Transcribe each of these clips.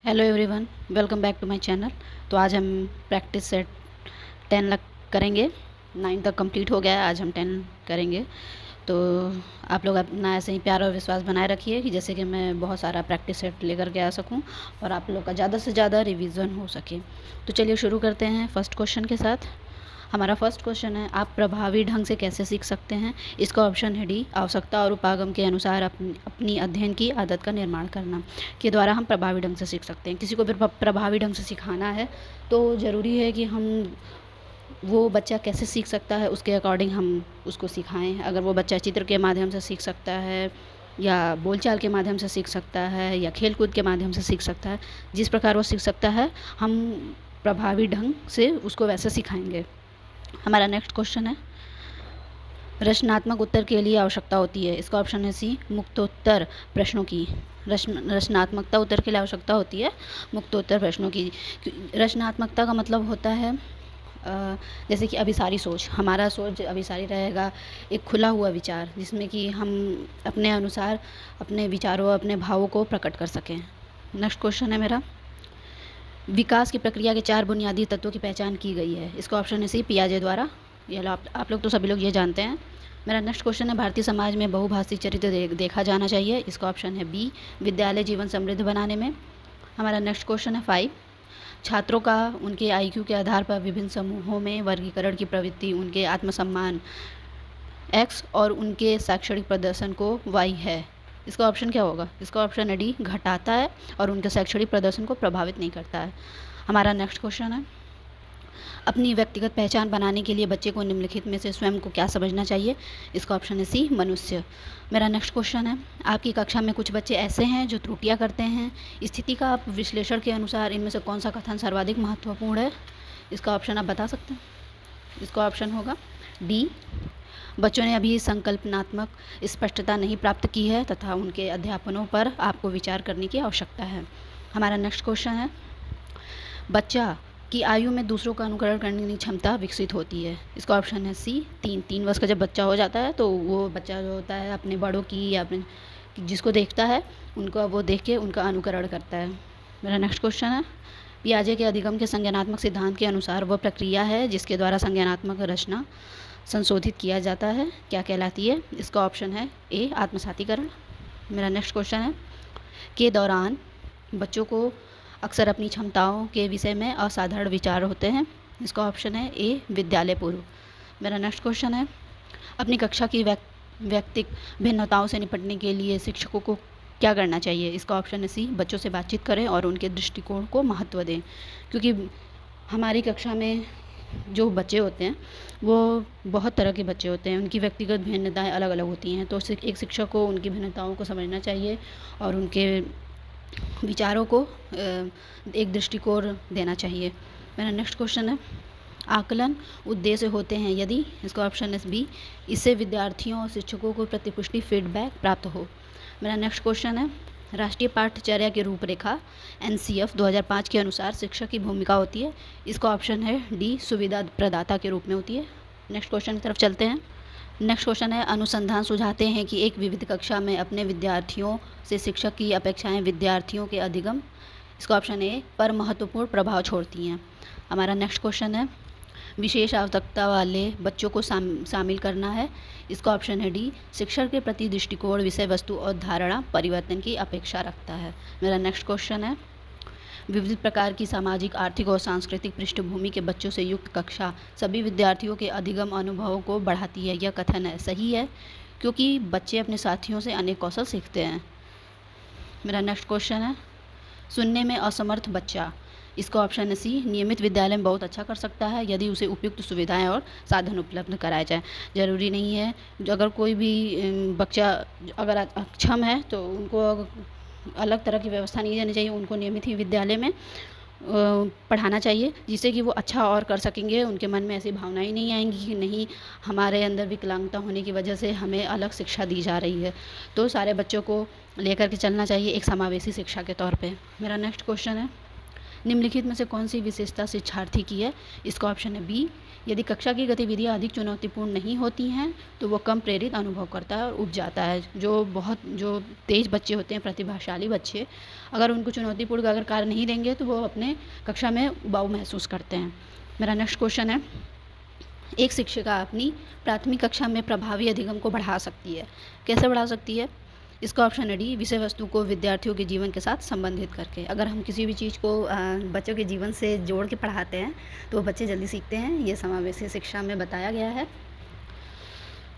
Hello everyone, welcome back to my channel. तो आज हम प्रैक्टिस सेट 10 लाख करेंगे। 9 तक कंप्लीट हो गया है, आज हम 10 करेंगे। तो आप लोग अपना ऐसे ही प्यार और विश्वास बनाए रखिए कि जैसे कि मैं बहुत सारा प्रैक्टिस सेट लेकर के आ सकूं और आप लोग का ज़्यादा से ज़्यादा रिवीजन हो सके। तो चलिए शुरू करते हैं फर्स्ट क्वेश्चन के साथ। हमारा फर्स्ट क्वेश्चन है, आप प्रभावी ढंग से कैसे सीख सकते हैं। इसका ऑप्शन है डी, आवश्यकता और उपागम के अनुसार अपनी अध्ययन की आदत का निर्माण करना के द्वारा हम प्रभावी ढंग से सीख सकते हैं। किसी को भी प्रभावी ढंग से सिखाना है तो ज़रूरी है कि हम वो बच्चा कैसे सीख सकता है उसके अकॉर्डिंग हम उसको सिखाएं। अगर वो बच्चा चित्र के माध्यम से सीख सकता है या बोलचाल के माध्यम से सीख सकता है या खेल कूद के माध्यम से सीख सकता है, जिस प्रकार वो सीख सकता है हम प्रभावी ढंग से उसको वैसे सिखाएंगे। हमारा नेक्स्ट क्वेश्चन है, रचनात्मक उत्तर के लिए आवश्यकता होती है। इसका ऑप्शन है सी, मुक्तोत्तर प्रश्नों की। रचनात्मकता उत्तर के लिए आवश्यकता होती है मुक्तोत्तर प्रश्नों की। रचनात्मकता का मतलब होता है जैसे कि अभिसारी सोच। हमारा सोच अभिसारी रहेगा, एक खुला हुआ विचार जिसमें कि हम अपने अनुसार अपने विचारों अपने भावों को प्रकट कर सकें। नेक्स्ट क्वेश्चन है मेरा, विकास की प्रक्रिया के 4 बुनियादी तत्वों की पहचान की गई है। इसका ऑप्शन है सी, पियाजे द्वारा। ये आप लोग तो सभी लोग ये जानते हैं। मेरा नेक्स्ट क्वेश्चन है, भारतीय समाज में बहुभाषी चरित्र देखा जाना चाहिए। इसका ऑप्शन है बी, विद्यालय जीवन समृद्ध बनाने में। हमारा नेक्स्ट क्वेश्चन है 5, छात्रों का उनके IQ के आधार पर विभिन्न समूहों में वर्गीकरण की प्रवृत्ति उनके आत्मसम्मान X और उनके शैक्षणिक प्रदर्शन को Y है। इसका ऑप्शन क्या होगा? इसका ऑप्शन है डी, घटाता है और उनके शैक्षणिक प्रदर्शन को प्रभावित नहीं करता है। हमारा नेक्स्ट क्वेश्चन है, अपनी व्यक्तिगत पहचान बनाने के लिए बच्चे को निम्नलिखित में से स्वयं को क्या समझना चाहिए। इसका ऑप्शन है सी, मनुष्य। मेरा नेक्स्ट क्वेश्चन है, आपकी कक्षा में कुछ बच्चे ऐसे हैं जो त्रुटियां करते हैं। स्थिति का आप विश्लेषण के अनुसार इनमें से कौन सा कथन सर्वाधिक महत्वपूर्ण है। इसका ऑप्शन आप बता सकते हैं। इसका ऑप्शन होगा डी, बच्चों ने अभी संकल्पनात्मक स्पष्टता नहीं प्राप्त की है तथा उनके अध्यापनों पर आपको विचार करने की आवश्यकता है। हमारा नेक्स्ट क्वेश्चन है, बच्चा की आयु में दूसरों का अनुकरण करने की क्षमता विकसित होती है। इसका ऑप्शन है सी, 3 वर्ष का जब बच्चा हो जाता है तो वो बच्चा जो होता है अपने बड़ों की या अपने जिसको देखता है उनको वो देख के उनका अनुकरण करता है। मेरा नेक्स्ट क्वेश्चन है, पियाजे के अधिगम के संज्ञानात्मक सिद्धांत के अनुसार वह प्रक्रिया है जिसके द्वारा संज्ञानात्मक रचना संशोधित किया जाता है, क्या कहलाती है। इसका ऑप्शन है ए, आत्मसातीकरण। मेरा नेक्स्ट क्वेश्चन है, के दौरान बच्चों को अक्सर अपनी क्षमताओं के विषय में असाधारण विचार होते हैं। इसका ऑप्शन है ए, विद्यालय पूर्व। मेरा नेक्स्ट क्वेश्चन है, अपनी कक्षा की व्यक्तिक भिन्नताओं से निपटने के लिए शिक्षकों को क्या करना चाहिए। इसका ऑप्शन है सी, बच्चों से बातचीत करें और उनके दृष्टिकोण को महत्व दें। क्योंकि हमारी कक्षा में जो बच्चे होते हैं वो बहुत तरह के बच्चे होते हैं, उनकी व्यक्तिगत भिन्नताएं अलग अलग होती हैं। तो एक शिक्षक को उनकी भिन्नताओं को समझना चाहिए और उनके विचारों को एक दृष्टिकोण देना चाहिए। मेरा नेक्स्ट क्वेश्चन है, आकलन उद्देश्य होते हैं यदि। इसका ऑप्शन है बी, इससे विद्यार्थियों और शिक्षकों को प्रतिपुष्टि फीडबैक प्राप्त हो। मेरा नेक्स्ट क्वेश्चन है, राष्ट्रीय पाठ्यचर्या की रूपरेखा NCF 2005 के अनुसार शिक्षक की भूमिका होती है। इसका ऑप्शन है डी, सुविधा प्रदाता के रूप में होती है। नेक्स्ट क्वेश्चन की तरफ चलते हैं। नेक्स्ट क्वेश्चन है, अनुसंधान सुझाते हैं कि एक विविध कक्षा में अपने विद्यार्थियों से शिक्षक की अपेक्षाएं विद्यार्थियों के अधिगम, इसका ऑप्शन ए, पर महत्वपूर्ण प्रभाव छोड़ती हैं। हमारा नेक्स्ट क्वेश्चन है, विशेष आवश्यकता वाले बच्चों को शामिल करना है। इसका ऑप्शन है डी, शिक्षण के प्रति दृष्टिकोण विषय वस्तु और धारणा परिवर्तन की अपेक्षा रखता है। मेरा नेक्स्ट क्वेश्चन है, विविध प्रकार की सामाजिक आर्थिक और सांस्कृतिक पृष्ठभूमि के बच्चों से युक्त कक्षा सभी विद्यार्थियों के अधिगम अनुभवों को बढ़ाती है। यह कथन है सही है क्योंकि बच्चे अपने साथियों से अनेक कौशल सीखते हैं। मेरा नेक्स्ट क्वेश्चन है, सुनने में असमर्थ बच्चा। इसका ऑप्शन है सी, नियमित विद्यालय में बहुत अच्छा कर सकता है यदि उसे उपयुक्त सुविधाएं और साधन उपलब्ध कराए जाएं। ज़रूरी नहीं है अगर कोई भी बच्चा अगर अक्षम है तो उनको अलग तरह की व्यवस्था नहीं देनी चाहिए, उनको नियमित ही विद्यालय में पढ़ाना चाहिए जिससे कि वो अच्छा और कर सकेंगे। उनके मन में ऐसी भावनाएं नहीं आएंगी कि नहीं हमारे अंदर विकलांगता होने की वजह से हमें अलग शिक्षा दी जा रही है। तो सारे बच्चों को लेकर के चलना चाहिए एक समावेशी शिक्षा के तौर पे। मेरा नेक्स्ट क्वेश्चन है, निम्नलिखित में से कौन सी विशेषता शिक्षार्थी की है? इसका ऑप्शन है बी। यदि कक्षा की गतिविधियाँ अधिक चुनौतीपूर्ण नहीं होती हैं तो वो कम प्रेरित अनुभव करता है और ऊब जाता है। जो तेज़ बच्चे होते हैं, प्रतिभाशाली बच्चे, अगर उनको चुनौतीपूर्ण अगर कार्य नहीं देंगे तो वो अपने कक्षा में उबाऊ महसूस करते हैं। मेरा नेक्स्ट क्वेश्चन है, एक शिक्षिका अपनी प्राथमिक कक्षा में प्रभावी अधिगम को बढ़ा सकती है। कैसे बढ़ा सकती है? इसका ऑप्शन है डी। विषय वस्तु को विद्यार्थियों के जीवन के साथ संबंधित करके। अगर हम किसी भी चीज़ को बच्चों के जीवन से जोड़ के पढ़ाते हैं तो बच्चे जल्दी सीखते हैं। ये समावेशी शिक्षा में बताया गया है।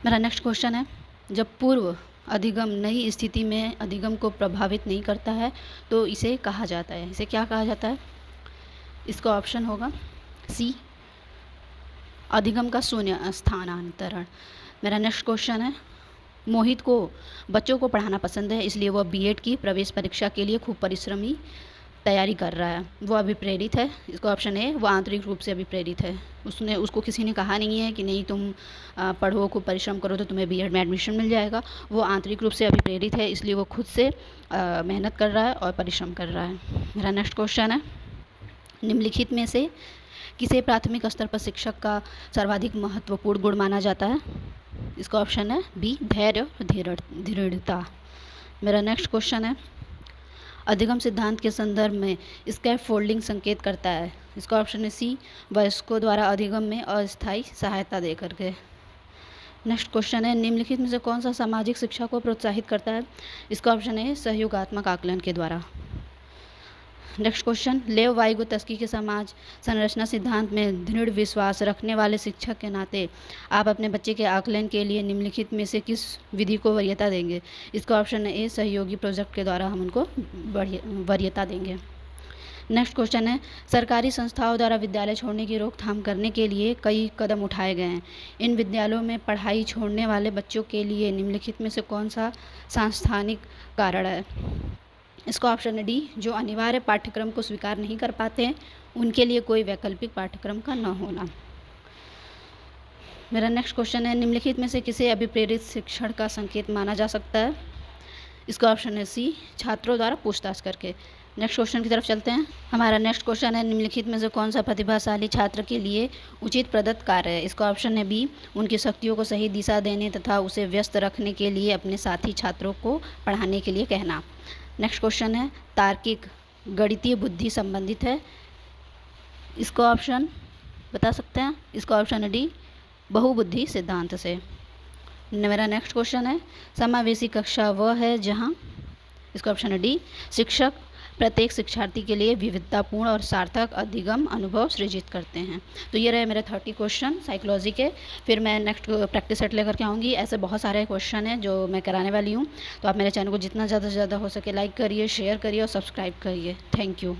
मेरा नेक्स्ट क्वेश्चन है, जब पूर्व अधिगम नई स्थिति में अधिगम को प्रभावित नहीं करता है तो इसे कहा जाता है। इसे क्या कहा जाता है? इसका ऑप्शन होगा सी, अधिगम का शून्य स्थानांतरण। मेरा नेक्स्ट क्वेश्चन है, मोहित को बच्चों को पढ़ाना पसंद है, इसलिए वह बीएड की प्रवेश परीक्षा के लिए खूब परिश्रमी तैयारी कर रहा है। वो अभिप्रेरित है। इसका ऑप्शन है वो आंतरिक रूप से अभिप्रेरित है। उसको किसी ने कहा नहीं है कि नहीं तुम पढ़ो, खूब परिश्रम करो तो तुम्हें बीएड में एडमिशन मिल जाएगा। वो आंतरिक रूप से अभिप्रेरित है, इसलिए वो खुद से मेहनत कर रहा है और परिश्रम कर रहा है। मेरा नेक्स्ट क्वेश्चन है, निम्नलिखित में से किसे प्राथमिक स्तर पर शिक्षक का सर्वाधिक महत्वपूर्ण गुण माना जाता है? इसका ऑप्शन है बी, धैर्य और दृढ़ता। मेरा नेक्स्ट क्वेश्चन है, अधिगम सिद्धांत के संदर्भ में स्कैप फोल्डिंग संकेत करता है। इसका ऑप्शन है सी, वयस्कों द्वारा अधिगम में अस्थायी सहायता दे करके। नेक्स्ट क्वेश्चन है, निम्नलिखित में से कौन सा सामाजिक शिक्षा को प्रोत्साहित करता है? इसका ऑप्शन है सहयोगात्मक आकलन के द्वारा। नेक्स्ट क्वेश्चन, लेव वाइगोत्स्की के समाज संरचना सिद्धांत में दृढ़ विश्वास रखने वाले शिक्षक के नाते आप अपने बच्चे के आकलन के लिए निम्नलिखित में से किस विधि को वरीयता देंगे? इसका ऑप्शन है ए, सहयोगी प्रोजेक्ट के द्वारा हम उनको वरीयता देंगे। नेक्स्ट क्वेश्चन है, सरकारी संस्थाओं द्वारा विद्यालय छोड़ने की रोकथाम करने के लिए कई कदम उठाए गए हैं। इन विद्यालयों में पढ़ाई छोड़ने वाले बच्चों के लिए निम्नलिखित में से कौन सा सांस्थानिक कारण है? इसका ऑप्शन है डी, जो अनिवार्य पाठ्यक्रम को स्वीकार नहीं कर पाते हैं उनके लिए कोई वैकल्पिक पाठ्यक्रम का न होना। मेरा नेक्स्ट क्वेश्चन है, निम्नलिखित में से किसे अभिप्रेरित शिक्षण का संकेत माना जा सकता है? इसका ऑप्शन है सी, छात्रों द्वारा पूछताछ करके। नेक्स्ट क्वेश्चन की तरफ चलते हैं। हमारा नेक्स्ट क्वेश्चन है, निम्नलिखित में से कौन सा प्रतिभाशाली छात्र के लिए उचित प्रदत्त कार्य है? इसका ऑप्शन है बी, उनकी शक्तियों को सही दिशा देने तथा उसे व्यस्त रखने के लिए अपने साथी छात्रों को पढ़ाने के लिए कहना। नेक्स्ट क्वेश्चन है, तार्किक गणितीय बुद्धि संबंधित है। इसका ऑप्शन बता सकते हैं? इसका ऑप्शन है डी, बहुबुद्धि सिद्धांत से। मेरा नेक्स्ट क्वेश्चन है, समावेशी कक्षा वह है जहां, इसका ऑप्शन है डी, शिक्षक प्रत्येक शिक्षार्थी के लिए विविधतापूर्ण और सार्थक अधिगम अनुभव सृजित करते हैं। तो ये रहे मेरे 30 क्वेश्चन साइकोलॉजी के। फिर मैं नेक्स्ट प्रैक्टिस सेट लेकर के आऊँगी। ऐसे बहुत सारे क्वेश्चन हैं जो मैं कराने वाली हूँ। तो आप मेरे चैनल को जितना ज़्यादा से ज़्यादा हो सके लाइक करिए, शेयर करिए और सब्सक्राइब करिए। Thank you.